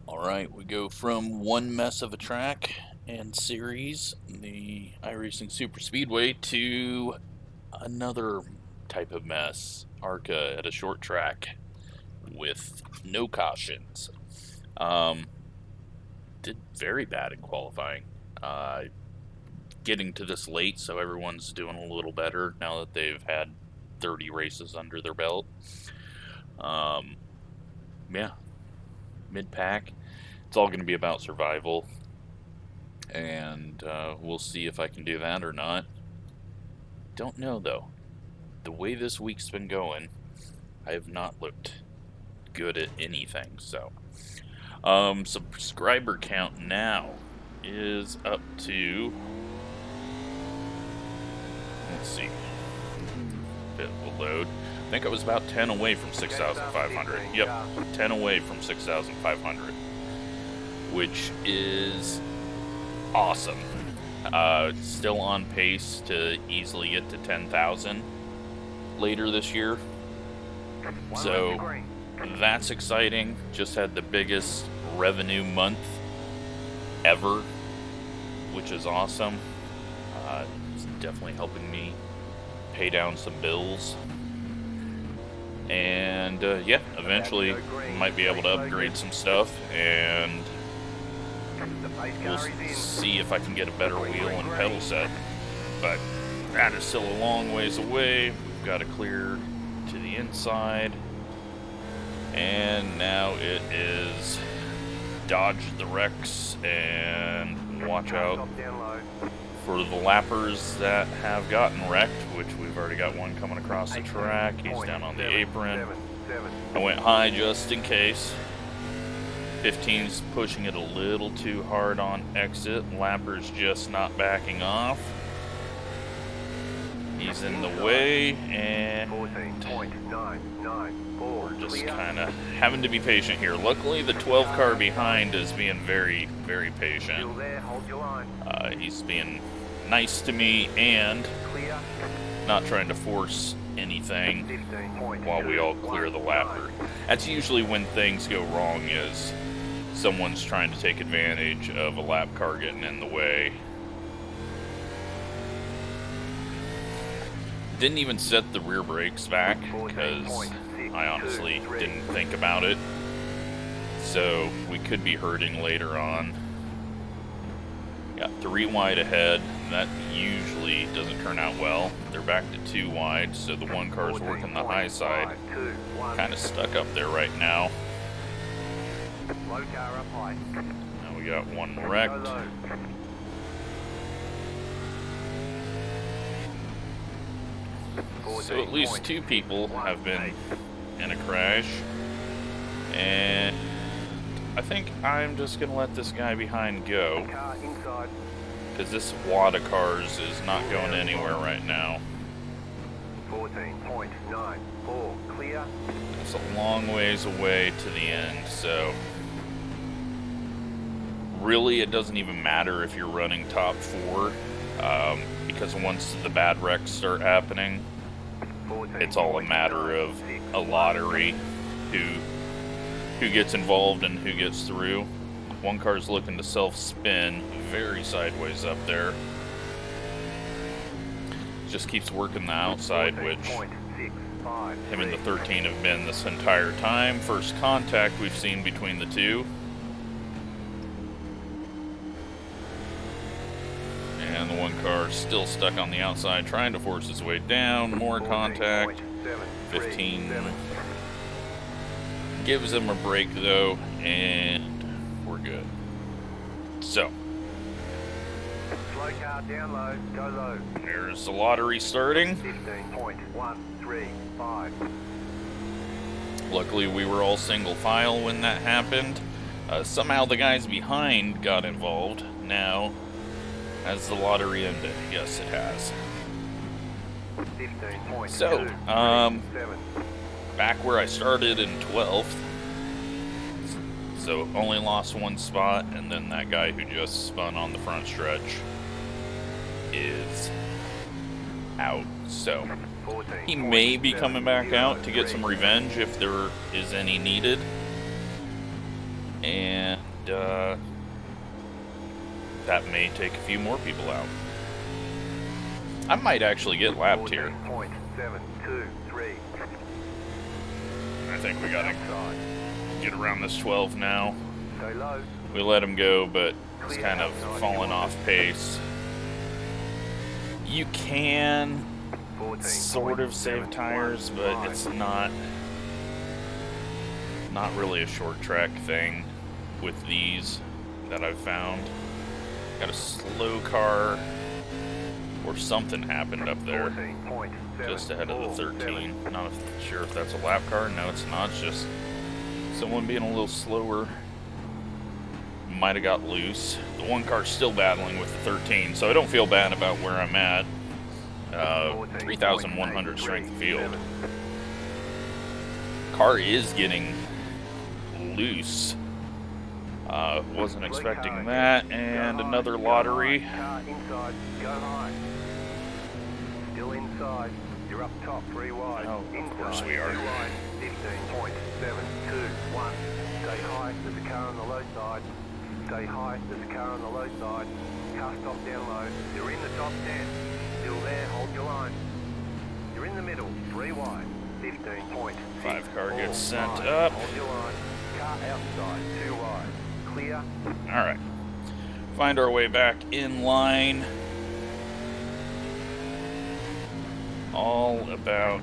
Alright, we go from one mess of a track and series, the iRacing Super Speedway, to another type of mess, ARCA at a short track with no cautions. Did very bad in qualifying. Getting to this late, so everyone's doing a little better now that they've had 30 races under their belt. Yeah, mid-pack. It's all going to be about survival, and we'll see if I can do that or not. Don't know, though. The way this week's been going, I have not looked good at anything, so. Subscriber count now is up to, let's see, it will load. I think I was about 10 away from 6,500. Yep, 10 away from 6,500, which is awesome. Still on pace to easily get to 10,000 later this year. So that's exciting. Just had the biggest revenue month ever, which is awesome. It's definitely helping me pay down some bills. And yeah, eventually might be able to upgrade some stuff, and we'll see if I can get a better wheel and pedal set. But that is still a long ways away. We've got to clear to the inside, and now it is dodge the wrecks and watch out for the lappers that have gotten wrecked, which we've already got one coming across the track. He's down on the apron. I went high just in case. 15's pushing it a little too hard on exit. Lapper's just not backing off. He's in the way, and we're just kind of having to be patient here. Luckily, the 12 car behind is being very, very patient. He's being nice to me and not trying to force anything while we all clear the lapper. That's usually when things go wrong, is someone's trying to take advantage of a lap car getting in the way. Didn't even set the rear brakes back because I honestly didn't think about it. So we could be hurting later on. Got 3 wide ahead. That usually doesn't turn out well. They're back to 2 wide, so the one car's working the high side. Kind of stuck up there right now. Now we got one wrecked. So at least 2 people have been in a crash, and I think I'm just going to let this guy behind go, because this wad of cars is not going anywhere right now. 14.94 clear. It's a long ways away to the end, so really it doesn't even matter if you're running top 4, because once the bad wrecks start happening, it's all a matter of a lottery, who gets involved and who gets through. One car's looking to self-spin very sideways up there. Just keeps working the outside, which him and the 13 have been this entire time. First contact we've seen between the 2. And the one car still stuck on the outside, trying to force his way down. More contact. 15 gives him a break, though, and we're good. So, here's the lottery starting. 15.135. Luckily, we were all single file when that happened. Somehow the guys behind got involved. Now, has the lottery ended? Yes, it has. So, back where I started in 12th. So, only lost 1 spot, and then that guy who just spun on the front stretch is out. So, he may be coming back out to get some revenge if there is any needed. and that may take a few more people out. I might actually get lapped here. 14.723. I think we gotta get around this 12 now. Stay low. We let him go, but he's kind of falling off pace. You can sort of save tires, but it's not really a short track thing with these that I've found. Got a slow car, or something happened up there just ahead of the 13. Not sure if that's a lap car. No, it's not. It's just someone being a little slower. Might have got loose. The one car's still battling with the 13, so I don't feel bad about where I'm at. 3,100 strength of field. Car is getting loose. Wasn't expecting that. And another lottery. Still inside. You're up top, 3 wide. Oh, of course we are. 15.721. Stay high. There's a car on the low side. Stay high. There's a car on the low side. Car stop down low. You're in the top 10. Still there. Hold your line. You're in the middle. 3 wide. 15.6. 5 car gets sent up. Hold your line. Car outside. 2 wide. Clear. All right. Find our way back in line. All about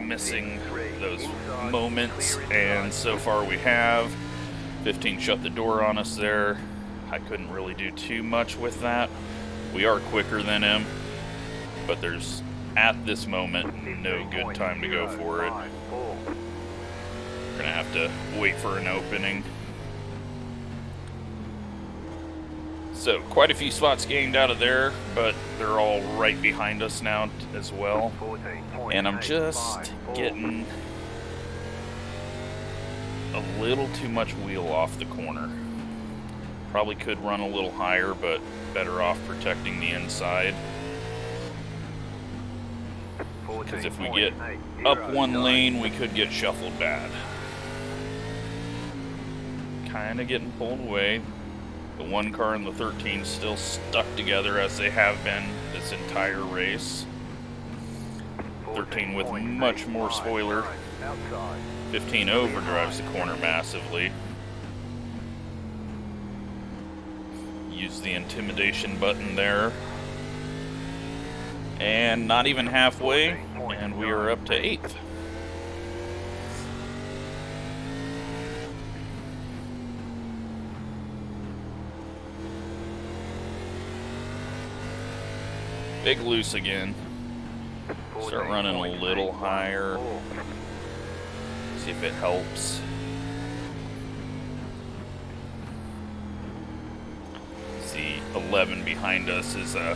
missing those moments, and so far we have. 15 shut the door on us there. I couldn't really do too much with that. We are quicker than him, but there's, at this moment, no good time to go for it. We're gonna have to wait for an opening. So, quite a few spots gained out of there, but they're all right behind us now as well. And I'm just getting a little too much wheel off the corner. Probably could run a little higher, but better off protecting the inside. Because if we get up one lane, we could get shuffled bad. Kind of getting pulled away. The one car and the 13 still stuck together as they have been this entire race. 13 with much more spoiler. 15 overdrives the corner massively. Use the intimidation button there. And not even halfway, and we are up to 8th. Big loose again. Start running a little higher. See if it helps. See, 11 behind us is a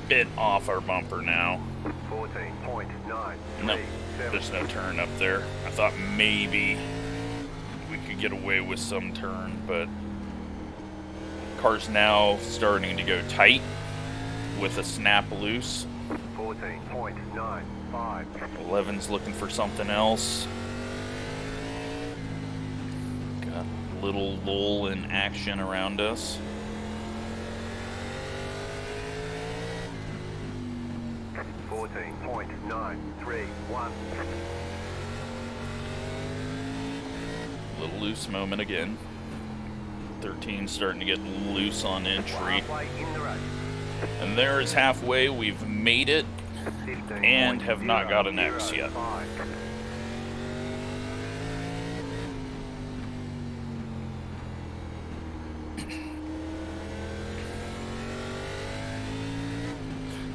bit off our bumper now. 14.9. Nope, there's no turn up there. I thought maybe we could get away with some turn, but car's now starting to go tight with a snap loose. 14.95. 11's looking for something else. Got a little lull in action around us. 14.931. Little loose moment again. 13 starting to get loose on entry. And there is halfway. We've made it and have not got an X yet.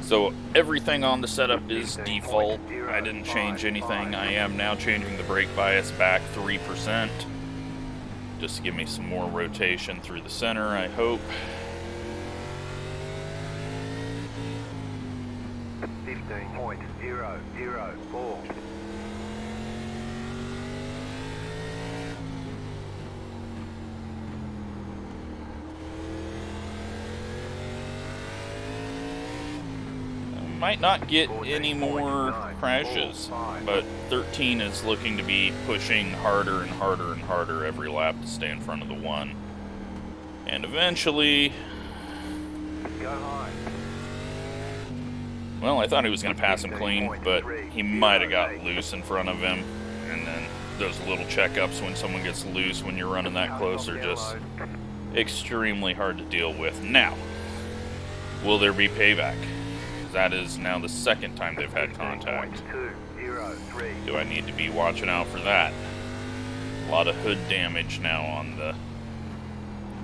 So everything on the setup is default. I didn't change anything. I am now changing the brake bias back 3%. Just to give me some more rotation through the center, I hope. 15.004. might not get any more crashes, but 13 is looking to be pushing harder and harder and harder every lap to stay in front of the 1. And eventually, well, I thought he was going to pass him clean, but he might have got loose in front of him. And then those little checkups when someone gets loose when you're running that close are just extremely hard to deal with. Now, will there be payback? That is now the second time they've had contact. Do I need to be watching out for that? A lot of hood damage now on the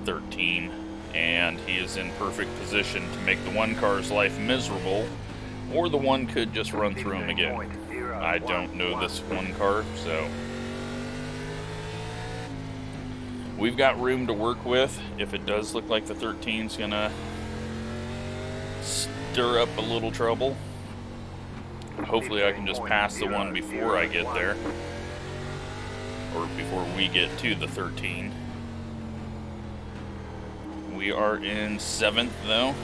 13, and he is in perfect position to make the 1 car's life miserable, or the 1 could just run through him again. I don't know this 1 car, so we've got room to work with. If it does look like the 13's gonna stir up a little trouble, hopefully I can just pass the 1 before I get there, or before we get to the 13. We are in 7th though.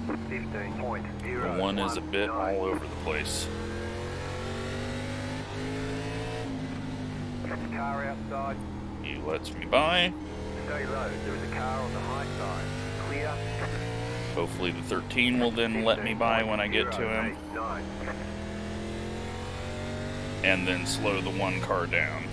The 1 is a bit all over the place. Car outside. He lets me by. Stay low. There is a car on the high side. Clear. Hopefully the 13 will then let me by when I get to him. And then slow the 1 car down.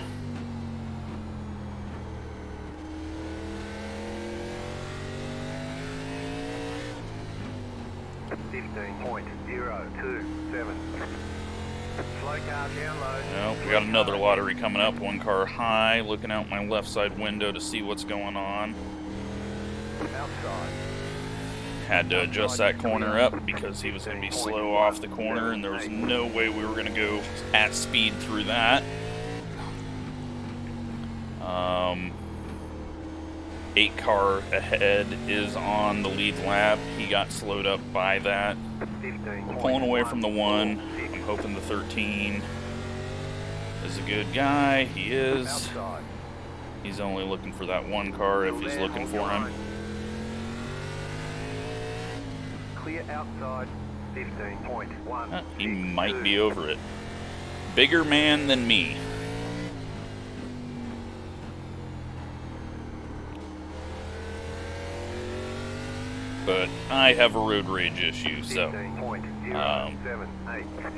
No, we got another lottery coming up. 1 car high, looking out my left side window to see what's going on. Had to adjust that corner up because he was going to be slow off the corner, and there was no way we were going to go at speed through that. 8 car ahead is on the lead lap. He got slowed up by that. Pulling away from the 1. I'm hoping the 13 is a good guy. He is. He's only looking for that 1 car if he's looking for him. Clear outside, 15.1. He might be over it. Bigger man than me. But I have a road rage issue, so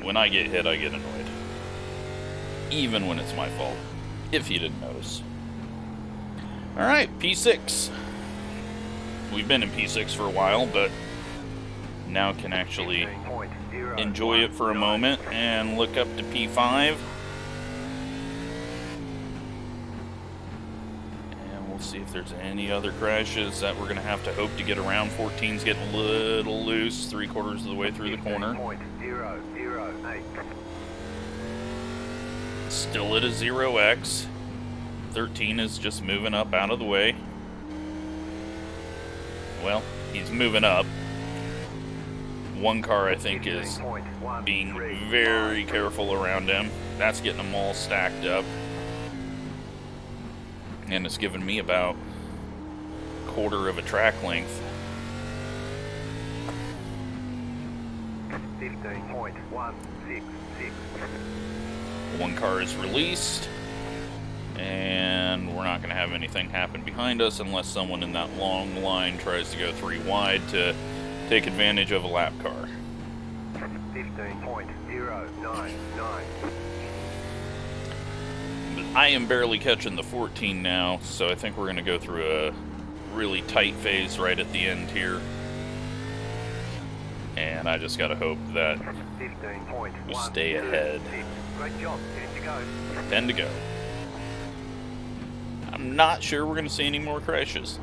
when I get hit, I get annoyed. Even when it's my fault, if you didn't notice. Alright, P6. We've been in P6 for a while, but now can actually enjoy it for a moment and look up to P5. See if there's any other crashes that we're going to have to hope to get around. 14's getting a little loose, 3/4 of the way through the corner. Still at a 0x. 13 is just moving up out of the way. Well, he's moving up. 1 car, I think, is being very careful around him. That's getting them all stacked up. And it's given me about 1/4 of a track length. 15.166. 1 car is released, and we're not going to have anything happen behind us unless someone in that long line tries to go 3 wide to take advantage of a lap car. 15.099. I am barely catching the 14 now, so I think we're going to go through a really tight phase right at the end here. And I just got to hope that we stay ahead. Great job. 10 to go. 10 to go. I'm not sure we're going to see any more crashes.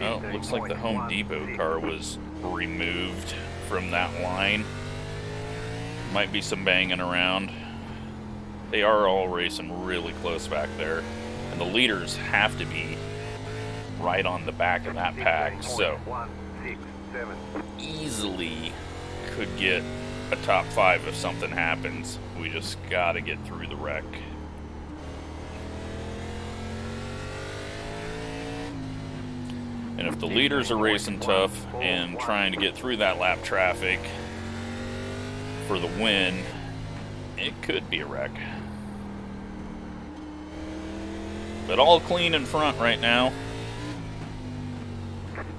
Oh, looks like the Home Depot car was removed from that line. Might be some banging around. They are all racing really close back there. And the leaders have to be right on the back of that pack. So easily could get a top 5 if something happens. We just gotta get through the wreck. And if the leaders are racing tough and trying to get through that lap traffic for the win, it could be a wreck. But all clean in front right now.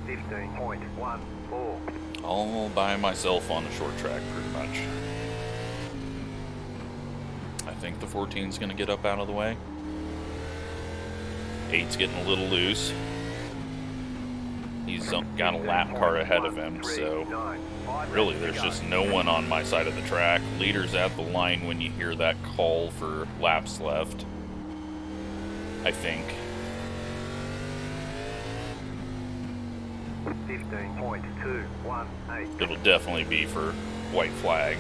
15.14. All by myself on the short track, pretty much. I think the 14's going to get up out of the way. 8's getting a little loose. He's got a lap car ahead of him, so really there's just no one on my side of the track. Leader's at the line when you hear that call for laps left, I think. 15.218. It'll definitely be for white flag.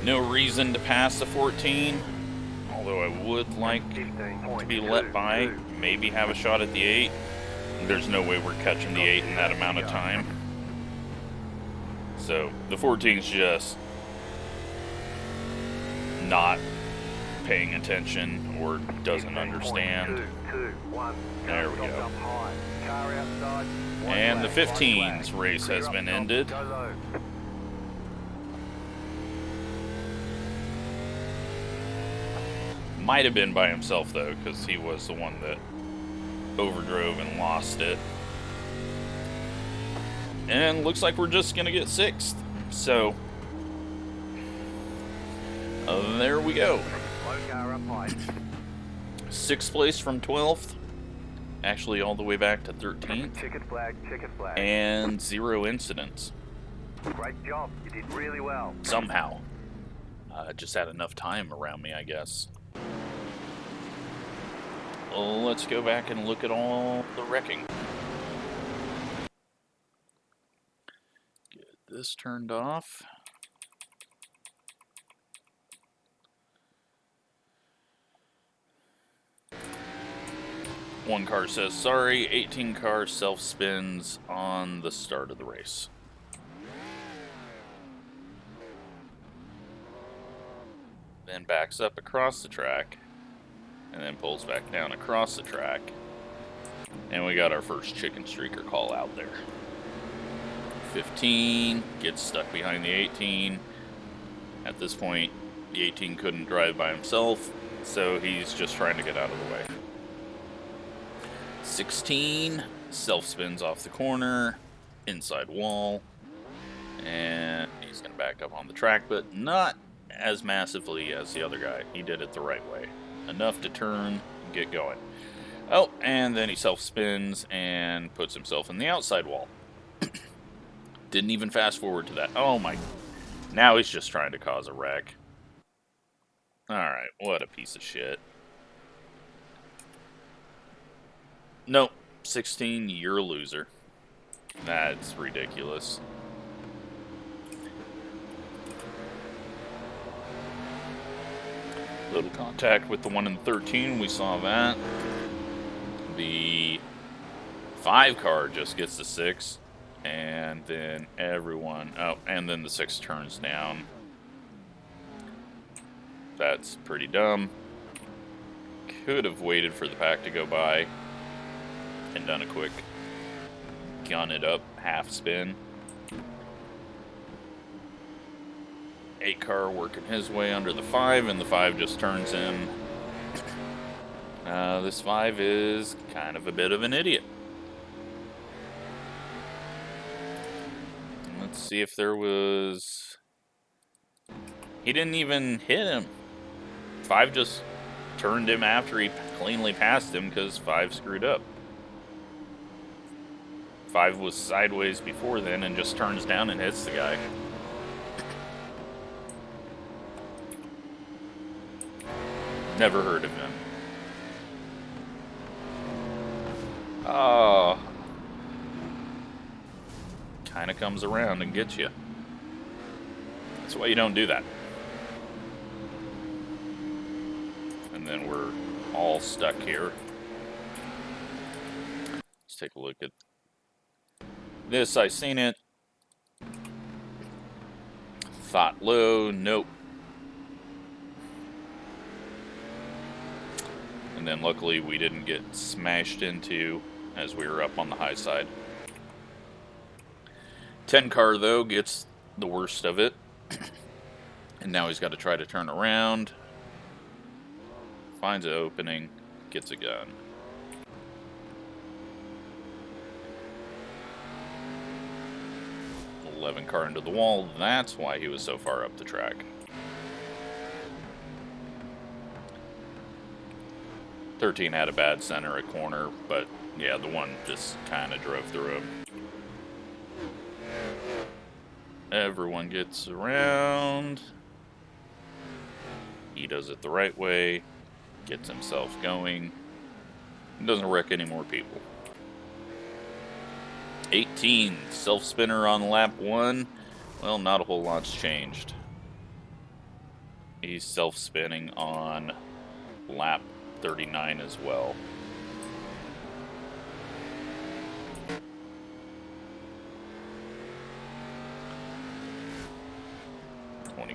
No reason to pass the 14, although I would like to be let by, maybe have a shot at the 8. There's no way we're catching the 8 in that amount of time. So the 14's just not paying attention or doesn't understand. There we go. And the 15's race has been ended. Might have been by himself though, because he was the one that overdrove and lost it. And looks like we're just gonna get 6th. So there we go. 6th place from 12th. Actually all the way back to 13th. And 0 incidents. Great job, you did really well. Somehow. Just had enough time around me, I guess. Let's go back and look at all the wrecking. Get this turned off. One car says, sorry, 18 car self-spins on the start of the race. Then backs up across the track. And then pulls back down across the track. And we got our first chicken streaker call out there. 15 gets stuck behind the 18. At this point, the 18 couldn't drive by himself, so he's just trying to get out of the way. 16 self-spins off the corner, inside wall, and he's going to back up on the track, but not as massively as the other guy. He did it the right way. Enough to turn and get going. Oh, and then he self-spins and puts himself in the outside wall. Didn't even fast forward to that. Oh my. Now he's just trying to cause a wreck. Alright, what a piece of shit. Nope. 16, you're a loser. That's ridiculous. Little contact with the one in 13, we saw that. The 5 car just gets the 6, and then everyone, oh, and then the 6 turns down. That's pretty dumb. Could have waited for the pack to go by and done a quick gun it up half spin. 8 car working his way under the 5, and the 5 just turns in. This 5 is kind of a bit of an idiot. Let's see if there was... He didn't even hit him. 5 just turned him after he cleanly passed him because 5 screwed up. 5 was sideways before then and just turns down and hits the guy. Never heard of him. Oh. Kind of comes around and gets you. That's why you don't do that. And then we're all stuck here. Let's take a look at this. I seen it. Thought low. Nope. then luckily we didn't get smashed into as we were up on the high side. 10 car, though, gets the worst of it. And now he's got to try to turn around. Finds an opening, gets a gun. .11 car into the wall, that's why he was so far up the track. 13 had a bad center at corner, but yeah, the one just kind of drove through him. Everyone gets around. He does it the right way, gets himself going, doesn't wreck any more people. 18, self-spinner on lap 1. Well, not a whole lot's changed. He's self-spinning on lap 39 as well.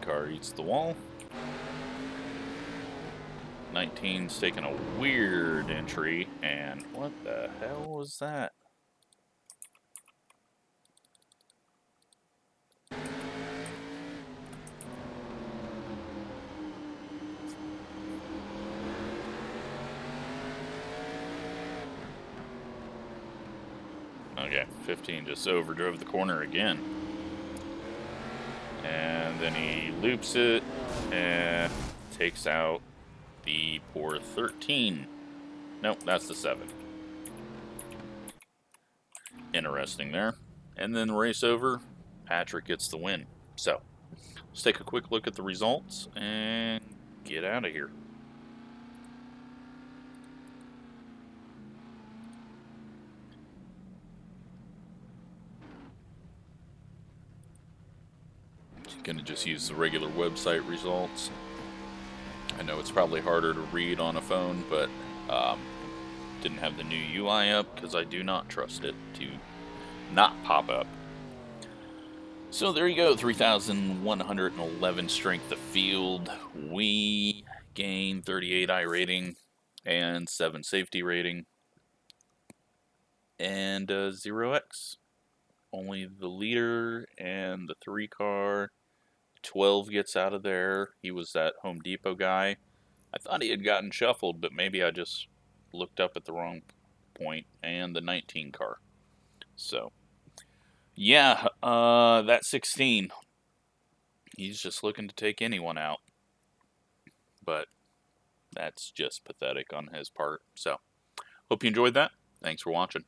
Car eats the wall. 19's taking a weird entry, and what the hell was that? Okay, 15 just overdrove the corner again. And then he loops it and takes out the poor 13. Nope, that's the 7. Interesting there. And then race over, Patrick gets the win. So, let's take a quick look at the results and get out of here. Gonna just use the regular website results. I know it's probably harder to read on a phone, but didn't have the new UI up because I do not trust it to not pop up. So there you go, 3,111 strength of field. We gained 38 I rating and 7 safety rating and 0x. Only the leader and the 3 car. 12 gets out of there. He was that Home Depot guy. I thought he had gotten shuffled, but maybe I just looked up at the wrong point. And the 19 car. So, yeah, that 16. He's just looking to take anyone out. But that's just pathetic on his part. So, hope you enjoyed that. Thanks for watching.